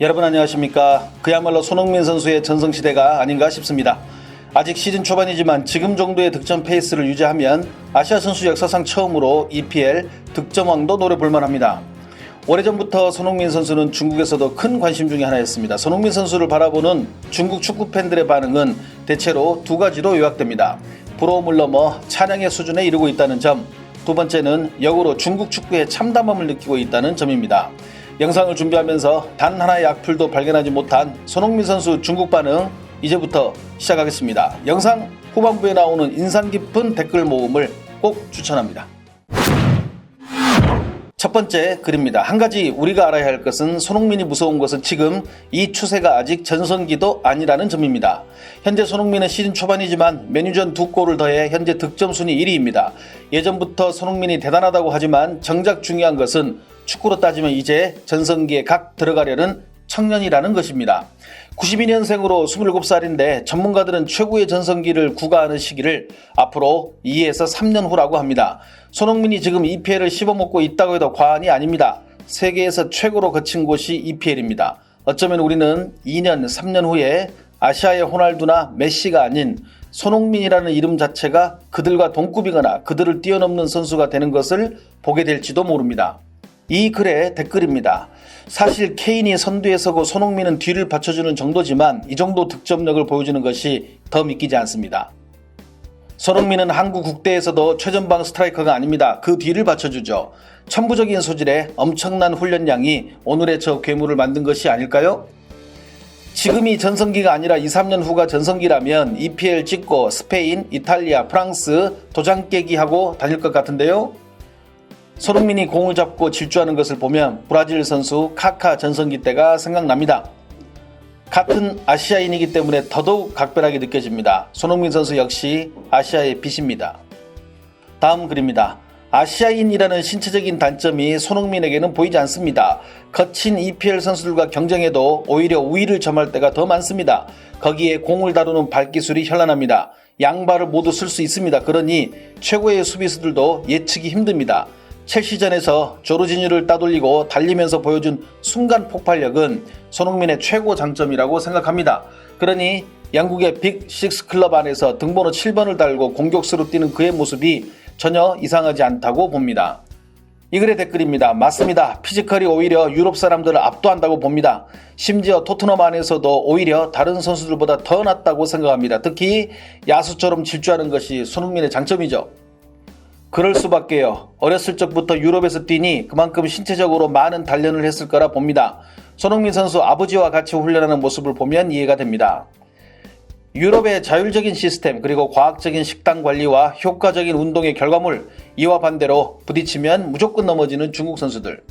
여러분 안녕하십니까. 그야말로 손흥민 선수의 전성시대가 아닌가 싶습니다. 아직 시즌 초반이지만 지금 정도의 득점 페이스를 유지하면 아시아 선수 역사상 처음으로 EPL 득점왕도 노려볼 만합니다. 오래전부터 손흥민 선수는 중국에서도 큰 관심 중에 하나였습니다. 손흥민 선수를 바라보는 중국 축구 팬들의 반응은 대체로 두 가지로 요약됩니다. 부러움을 넘어 찬양의 수준에 이르고 있다는 점, 두 번째는 역으로 중국 축구의 참담함을 느끼고 있다는 점입니다. 영상을 준비하면서 단 하나의 악플도 발견하지 못한 손흥민 선수 중국 반응, 이제부터 시작하겠습니다. 영상 후반부에 나오는 인상 깊은 댓글 모음을 꼭 추천합니다. 첫 번째 글입니다. 한 가지 우리가 알아야 할 것은 손흥민이 무서운 것은 지금 이 추세가 아직 전성기도 아니라는 점입니다. 현재 손흥민은 시즌 초반이지만 맨유전 2골을 더해 현재 득점 순위 1위입니다. 예전부터 손흥민이 대단하다고 하지만 정작 중요한 것은 축구로 따지면 이제 전성기에 각 들어가려는 청년이라는 것입니다. 92년생으로 27살인데 전문가들은 최고의 전성기를 구가하는 시기를 앞으로 2에서 3년 후라고 합니다. 손흥민이 지금 EPL을 씹어먹고 있다고 해도 과언이 아닙니다. 세계에서 최고로 거친 곳이 EPL입니다. 어쩌면 우리는 2년, 3년 후에 아시아의 호날두나 메시가 아닌 손흥민이라는 이름 자체가 그들과 동급이거나 그들을 뛰어넘는 선수가 되는 것을 보게 될지도 모릅니다. 이 글의 댓글입니다. 사실 케인이 선두에 서고 손흥민은 뒤를 받쳐주는 정도지만 이 정도 득점력을 보여주는 것이 더 믿기지 않습니다. 손흥민은 한국 국대에서도 최전방 스트라이커가 아닙니다. 그 뒤를 받쳐주죠. 천부적인 소질에 엄청난 훈련량이 오늘의 저 괴물을 만든 것이 아닐까요? 지금이 전성기가 아니라 2, 3년 후가 전성기라면 EPL 찍고 스페인, 이탈리아, 프랑스 도장 깨기 하고 다닐 것 같은데요. 손흥민이 공을 잡고 질주하는 것을 보면 브라질 선수 카카 전성기 때가 생각납니다. 같은 아시아인이기 때문에 더더욱 각별하게 느껴집니다. 손흥민 선수 역시 아시아의 빛입니다. 다음 글입니다. 아시아인이라는 신체적인 단점이 손흥민에게는 보이지 않습니다. 거친 EPL 선수들과 경쟁해도 오히려 우위를 점할 때가 더 많습니다. 거기에 공을 다루는 발기술이 현란합니다. 양발을 모두 쓸 수 있습니다. 그러니 최고의 수비수들도 예측이 힘듭니다. 첼시전에서 조르지뉴를 따돌리고 달리면서 보여준 순간 폭발력은 손흥민의 최고 장점이라고 생각합니다. 그러니 영국의 빅6 클럽 안에서 등번호 7번을 달고 공격수로 뛰는 그의 모습이 전혀 이상하지 않다고 봅니다. 이 글의 댓글입니다. 맞습니다. 피지컬이 오히려 유럽 사람들을 압도한다고 봅니다. 심지어 토트넘 안에서도 오히려 다른 선수들보다 더 낫다고 생각합니다. 특히 야수처럼 질주하는 것이 손흥민의 장점이죠. 그럴 수밖에요. 어렸을 적부터 유럽에서 뛰니 그만큼 신체적으로 많은 단련을 했을 거라 봅니다. 손흥민 선수 아버지와 같이 훈련하는 모습을 보면 이해가 됩니다. 유럽의 자율적인 시스템 그리고 과학적인 식단 관리와 효과적인 운동의 결과물, 이와 반대로 부딪히면 무조건 넘어지는 중국 선수들.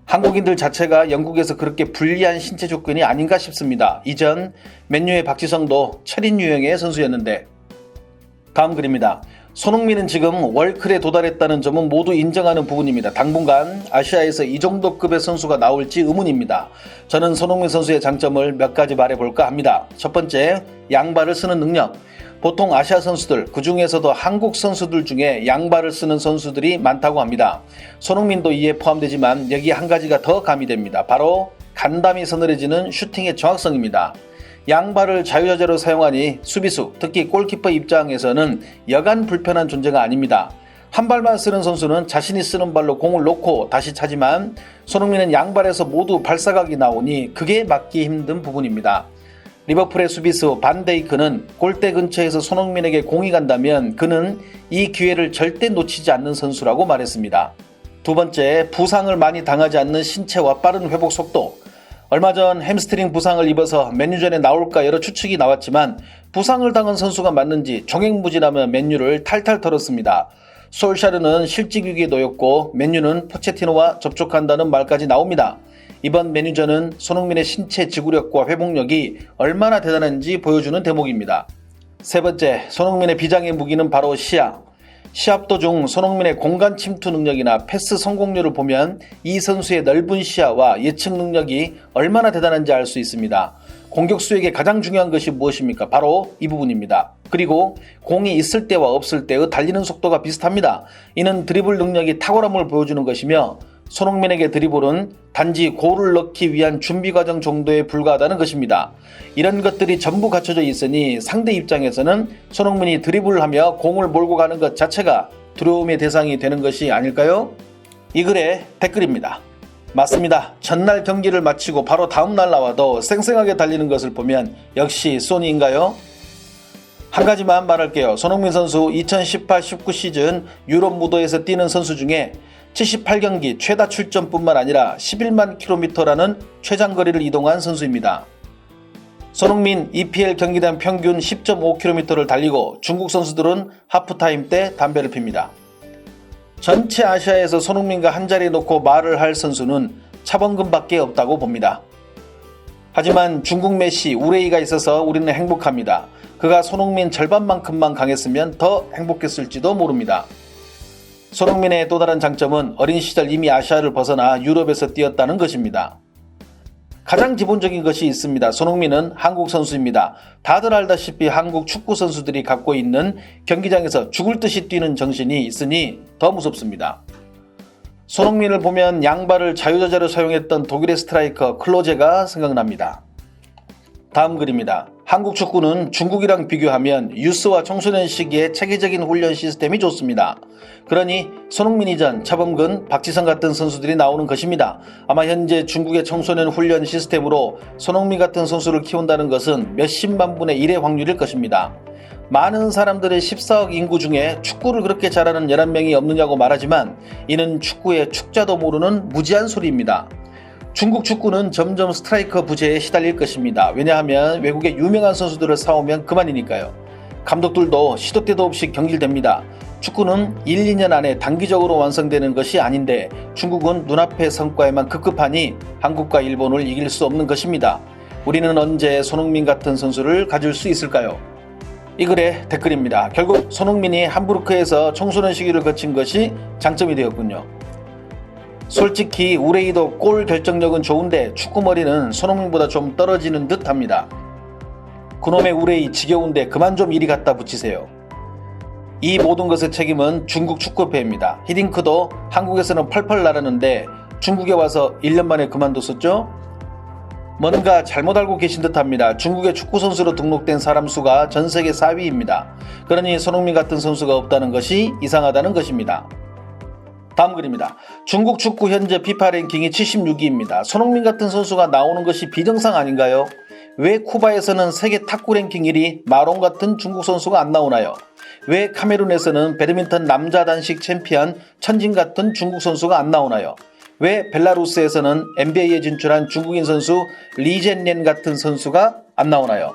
한국인들 자체가 영국에서 그렇게 불리한 신체 조건이 아닌가 싶습니다. 이전 맨유의 박지성도 철인 유형의 선수였는데. 다음 글입니다. 손흥민은 지금 월클에 도달했다는 점은 모두 인정하는 부분입니다. 당분간 아시아에서 이 정도 급의 선수가 나올지 의문입니다. 저는 손흥민 선수의 장점을 몇 가지 말해볼까 합니다. 첫 번째, 양발을 쓰는 능력. 보통 아시아 선수들, 그 중에서도 한국 선수들 중에 양발을 쓰는 선수들이 많다고 합니다. 손흥민도 이에 포함되지만 여기에 한 가지가 더 가미됩니다. 바로 간담이 서늘해지는 슈팅의 정확성입니다. 양발을 자유자재로 사용하니 수비수, 특히 골키퍼 입장에서는 여간 불편한 존재가 아닙니다. 한 발만 쓰는 선수는 자신이 쓰는 발로 공을 놓고 다시 차지만 손흥민은 양발에서 모두 발사각이 나오니 그게 막기 힘든 부분입니다. 리버풀의 수비수 반데이크는 골대 근처에서 손흥민에게 공이 간다면 그는 이 기회를 절대 놓치지 않는 선수라고 말했습니다. 두 번째, 부상을 많이 당하지 않는 신체와 빠른 회복 속도. 얼마 전 햄스트링 부상을 입어서 맨유전에 나올까 여러 추측이 나왔지만 부상을 당한 선수가 맞는지 종횡무진하며 맨유를 탈탈 털었습니다. 솔샤르는 실직 위기에 놓였고 맨유는 포체티노와 접촉한다는 말까지 나옵니다. 이번 맨유전은 손흥민의 신체 지구력과 회복력이 얼마나 대단한지 보여주는 대목입니다. 세 번째, 손흥민의 비장의 무기는 바로 시야. 시합 도중 손흥민의 공간 침투 능력이나 패스 성공률을 보면 이 선수의 넓은 시야와 예측 능력이 얼마나 대단한지 알 수 있습니다. 공격수에게 가장 중요한 것이 무엇입니까? 바로 이 부분입니다. 그리고 공이 있을 때와 없을 때의 달리는 속도가 비슷합니다. 이는 드리블 능력이 탁월함을 보여주는 것이며 손흥민에게 드리블은 단지 골을 넣기 위한 준비 과정 정도에 불과하다는 것입니다. 이런 것들이 전부 갖춰져 있으니 상대 입장에서는 손흥민이 드리블을 하며 공을 몰고 가는 것 자체가 두려움의 대상이 되는 것이 아닐까요? 이 글의 댓글입니다. 맞습니다. 전날 경기를 마치고 바로 다음날 나와도 쌩쌩하게 달리는 것을 보면 역시 소니인가요? 한 가지만 말할게요. 손흥민 선수 2018-19 시즌 유럽 무도에서 뛰는 선수 중에 78경기 최다 출전뿐만 아니라 11만 킬로미터라는 최장거리를 이동한 선수입니다. 손흥민 EPL 경기당 평균 10.5km를 달리고 중국 선수들은 하프타임 때 담배를 핍니다. 전체 아시아에서 손흥민과 한자리에 놓고 말을 할 선수는 차범근밖에 없다고 봅니다. 하지만 중국 메시 우레이가 있어서 우리는 행복합니다. 그가 손흥민 절반만큼만 강했으면 더 행복했을지도 모릅니다. 손흥민의 또 다른 장점은 어린 시절 이미 아시아를 벗어나 유럽에서 뛰었다는 것입니다. 가장 기본적인 것이 있습니다. 손흥민은 한국 선수입니다. 다들 알다시피 한국 축구 선수들이 갖고 있는 경기장에서 죽을 듯이 뛰는 정신이 있으니 더 무섭습니다. 손흥민을 보면 양발을 자유자재로 사용했던 독일의 스트라이커 클로제가 생각납니다. 다음 글입니다. 한국 축구는 중국이랑 비교하면 유스와 청소년 시기에 체계적인 훈련 시스템이 좋습니다. 그러니 손흥민 이전, 차범근, 박지성 같은 선수들이 나오는 것입니다. 아마 현재 중국의 청소년 훈련 시스템으로 손흥민 같은 선수를 키운다는 것은 몇십만 분의 1의 확률일 것입니다. 많은 사람들의 14억 인구 중에 축구를 그렇게 잘하는 11명이 없느냐고 말하지만 이는 축구의 축자도 모르는 무지한 소리입니다. 중국 축구는 점점 스트라이커 부재에 시달릴 것입니다. 왜냐하면 외국의 유명한 선수들을 사오면 그만이니까요. 감독들도 시도 때도 없이 경질됩니다. 축구는 1, 2년 안에 단기적으로 완성되는 것이 아닌데 중국은 눈앞의 성과에만 급급하니 한국과 일본을 이길 수 없는 것입니다. 우리는 언제 손흥민 같은 선수를 가질 수 있을까요? 이 글의 댓글입니다. 결국 손흥민이 함부르크에서 청소년 시기를 거친 것이 장점이 되었군요. 솔직히 우레이도 골 결정력은 좋은데 축구머리는 손흥민보다 좀 떨어지는 듯 합니다. 그놈의 우레이 지겨운데 그만 좀 이리 갖다 붙이세요. 이 모든 것의 책임은 중국 축구협회입니다. 히딩크도 한국에서는 펄펄 나르는데 중국에 와서 1년 만에 그만뒀었죠? 뭔가 잘못 알고 계신 듯합니다. 중국의 축구선수로 등록된 사람 수가 전 세계 4위입니다. 그러니 손흥민 같은 선수가 없다는 것이 이상하다는 것입니다. 다음 글입니다. 중국 축구 현재 FIFA 랭킹이 76위입니다. 손흥민 같은 선수가 나오는 것이 비정상 아닌가요? 왜 쿠바에서는 세계 탁구 랭킹 1위 마롱 같은 중국 선수가 안 나오나요? 왜 카메룬에서는 배드민턴 남자 단식 챔피언 천진 같은 중국 선수가 안 나오나요? 왜 벨라루스에서는 NBA에 진출한 중국인 선수 리젠넨 같은 선수가 안 나오나요?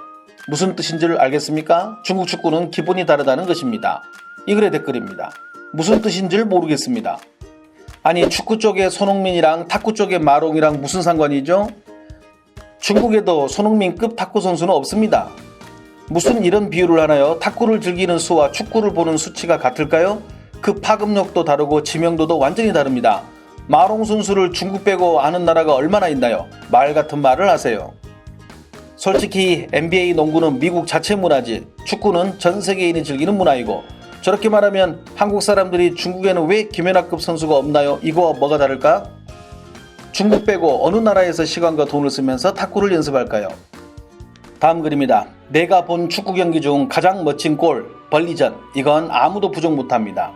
무슨 뜻인지를 알겠습니까? 중국 축구는 기본이 다르다는 것입니다. 이 글의 댓글입니다. 무슨 뜻인지를 모르겠습니다. 아니 축구 쪽에 손흥민이랑 탁구 쪽에 마롱이랑 무슨 상관이죠? 중국에도 손흥민급 탁구 선수는 없습니다. 무슨 이런 비유를 하나요? 탁구를 즐기는 수와 축구를 보는 수치가 같을까요? 그 파급력도 다르고 지명도도 완전히 다릅니다. 마롱 선수를 중국 빼고 아는 나라가 얼마나 있나요? 말 같은 말을 하세요. 솔직히 NBA 농구는 미국 자체 문화지 축구는 전 세계인이 즐기는 문화이고 저렇게 말하면 한국 사람들이 중국에는 왜 김연아급 선수가 없나요? 이거와 뭐가 다를까? 중국 빼고 어느 나라에서 시간과 돈을 쓰면서 탁구를 연습할까요? 다음 글입니다. 내가 본 축구 경기 중 가장 멋진 골, 벌리전. 이건 아무도 부정 못합니다.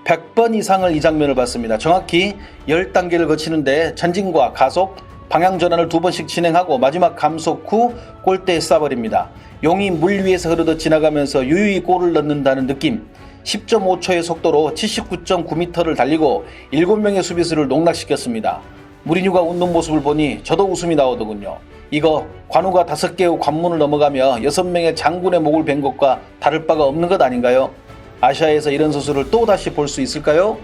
100번 이상을 이 장면을 봤습니다. 정확히 10단계를 거치는데 전진과 가속, 방향 전환을 2번씩 진행하고 마지막 감속 후 골대에 쏴버립니다. 용이 물 위에서 흐르듯 지나가면서 유유히 골을 넣는다는 느낌. 10.5초의 속도로 79.9m를 달리고 7명의 수비수를 농락시켰습니다. 무리뉴가 웃는 모습을 보니 저도 웃음이 나오더군요. 이거 관우가 5개의 관문을 넘어가며 6명의 장군의 목을 벤 것과 다를 바가 없는 것 아닌가요? 아시아에서 이런 선수를 또 다시 볼 수 있을까요?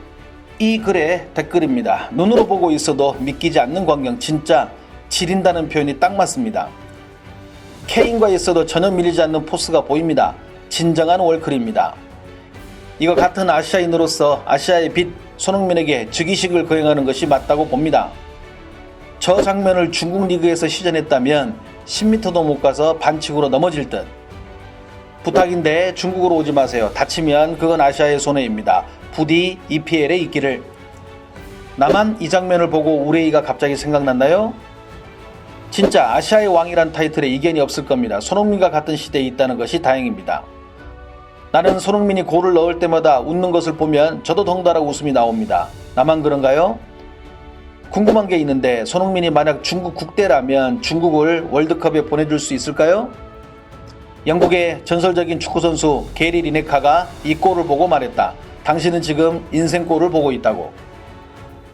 이 글의 댓글입니다. 눈으로 보고 있어도 믿기지 않는 광경 진짜 지린다는 표현이 딱 맞습니다. 케인과 있어도 전혀 밀리지 않는 포스가 보입니다. 진정한 월클입니다. 이거 같은 아시아인으로서 아시아의 빛 손흥민에게 즉위식을 거행하는 것이 맞다고 봅니다. 저 장면을 중국 리그에서 시전했다면 10m도 못 가서 반칙으로 넘어질 듯. 부탁인데 중국으로 오지 마세요. 다치면 그건 아시아의 손해입니다. 부디 EPL에 있기를. 나만 이 장면을 보고 우레이가 갑자기 생각났나요? 진짜 아시아의 왕이란 타이틀에 이견이 없을 겁니다. 손흥민과 같은 시대에 있다는 것이 다행입니다. 나는 손흥민이 골을 넣을 때마다 웃는 것을 보면 저도 덩달아 웃음이 나옵니다. 나만 그런가요? 궁금한 게 있는데 손흥민이 만약 중국 국대라면 중국을 월드컵에 보내줄 수 있을까요? 영국의 전설적인 축구선수 게리 리네카가 이 골을 보고 말했다. 당신은 지금 인생골을 보고 있다고.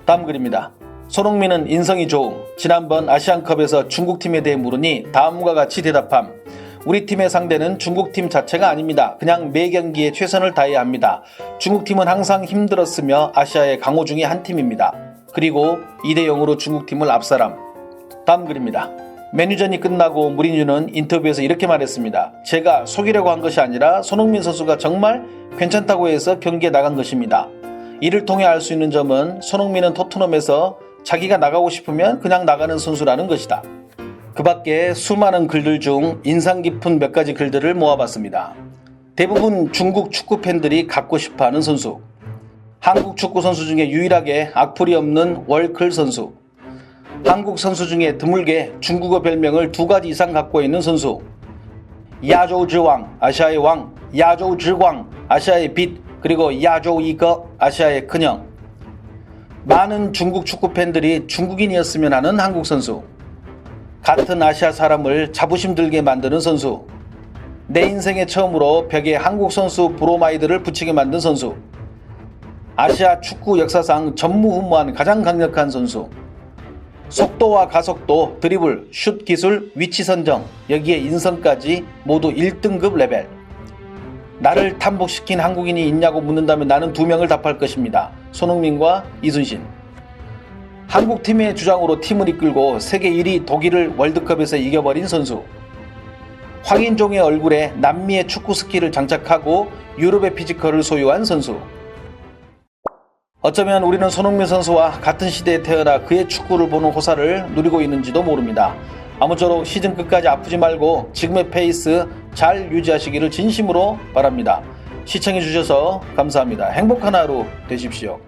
다음 글입니다. 손흥민은 인성이 좋음. 지난번 아시안컵에서 중국팀에 대해 물으니 다음과 같이 대답함. 우리 팀의 상대는 중국팀 자체가 아닙니다. 그냥 매 경기에 최선을 다해야 합니다. 중국팀은 항상 힘들었으며 아시아의 강호 중의 한 팀입니다. 그리고 2대0으로 중국팀을 압살함. 다음 글입니다. 메뉴전이 끝나고 무리뉴는 인터뷰에서 이렇게 말했습니다. 제가 속이려고 한 것이 아니라 손흥민 선수가 정말 괜찮다고 해서 경기에 나간 것입니다. 이를 통해 알 수 있는 점은 손흥민은 토트넘에서 자기가 나가고 싶으면 그냥 나가는 선수라는 것이다. 그 밖에 수많은 글들 중 인상 깊은 몇 가지 글들을 모아봤습니다. 대부분 중국 축구 팬들이 갖고 싶어하는 선수. 한국 축구 선수 중에 유일하게 악플이 없는 월클 선수. 한국 선수 중에 드물게 중국어 별명을 2가지 이상 갖고 있는 선수. 야조즈왕, 아시아의 왕, 야조즈광, 아시아의 빛, 그리고 야조이거, 아시아의 큰형. 많은 중국 축구 팬들이 중국인이었으면 하는 한국 선수. 같은 아시아 사람을 자부심 들게 만드는 선수. 내 인생에 처음으로 벽에 한국 선수 브로마이드를 붙이게 만든 선수. 아시아 축구 역사상 전무후무한 가장 강력한 선수. 속도와 가속도, 드리블, 슛 기술, 위치 선정, 여기에 인성까지 모두 1등급 레벨. 나를 탐복시킨 한국인이 있냐고 묻는다면 나는 2명을 답할 것입니다. 손흥민과 이순신. 한국팀의 주장으로 팀을 이끌고 세계 1위 독일을 월드컵에서 이겨버린 선수. 황인종의 얼굴에 남미의 축구 스킬을 장착하고 유럽의 피지컬을 소유한 선수. 어쩌면 우리는 손흥민 선수와 같은 시대에 태어나 그의 축구를 보는 호사를 누리고 있는지도 모릅니다. 아무쪼록 시즌 끝까지 아프지 말고 지금의 페이스 잘 유지하시기를 진심으로 바랍니다. 시청해주셔서 감사합니다. 행복한 하루 되십시오.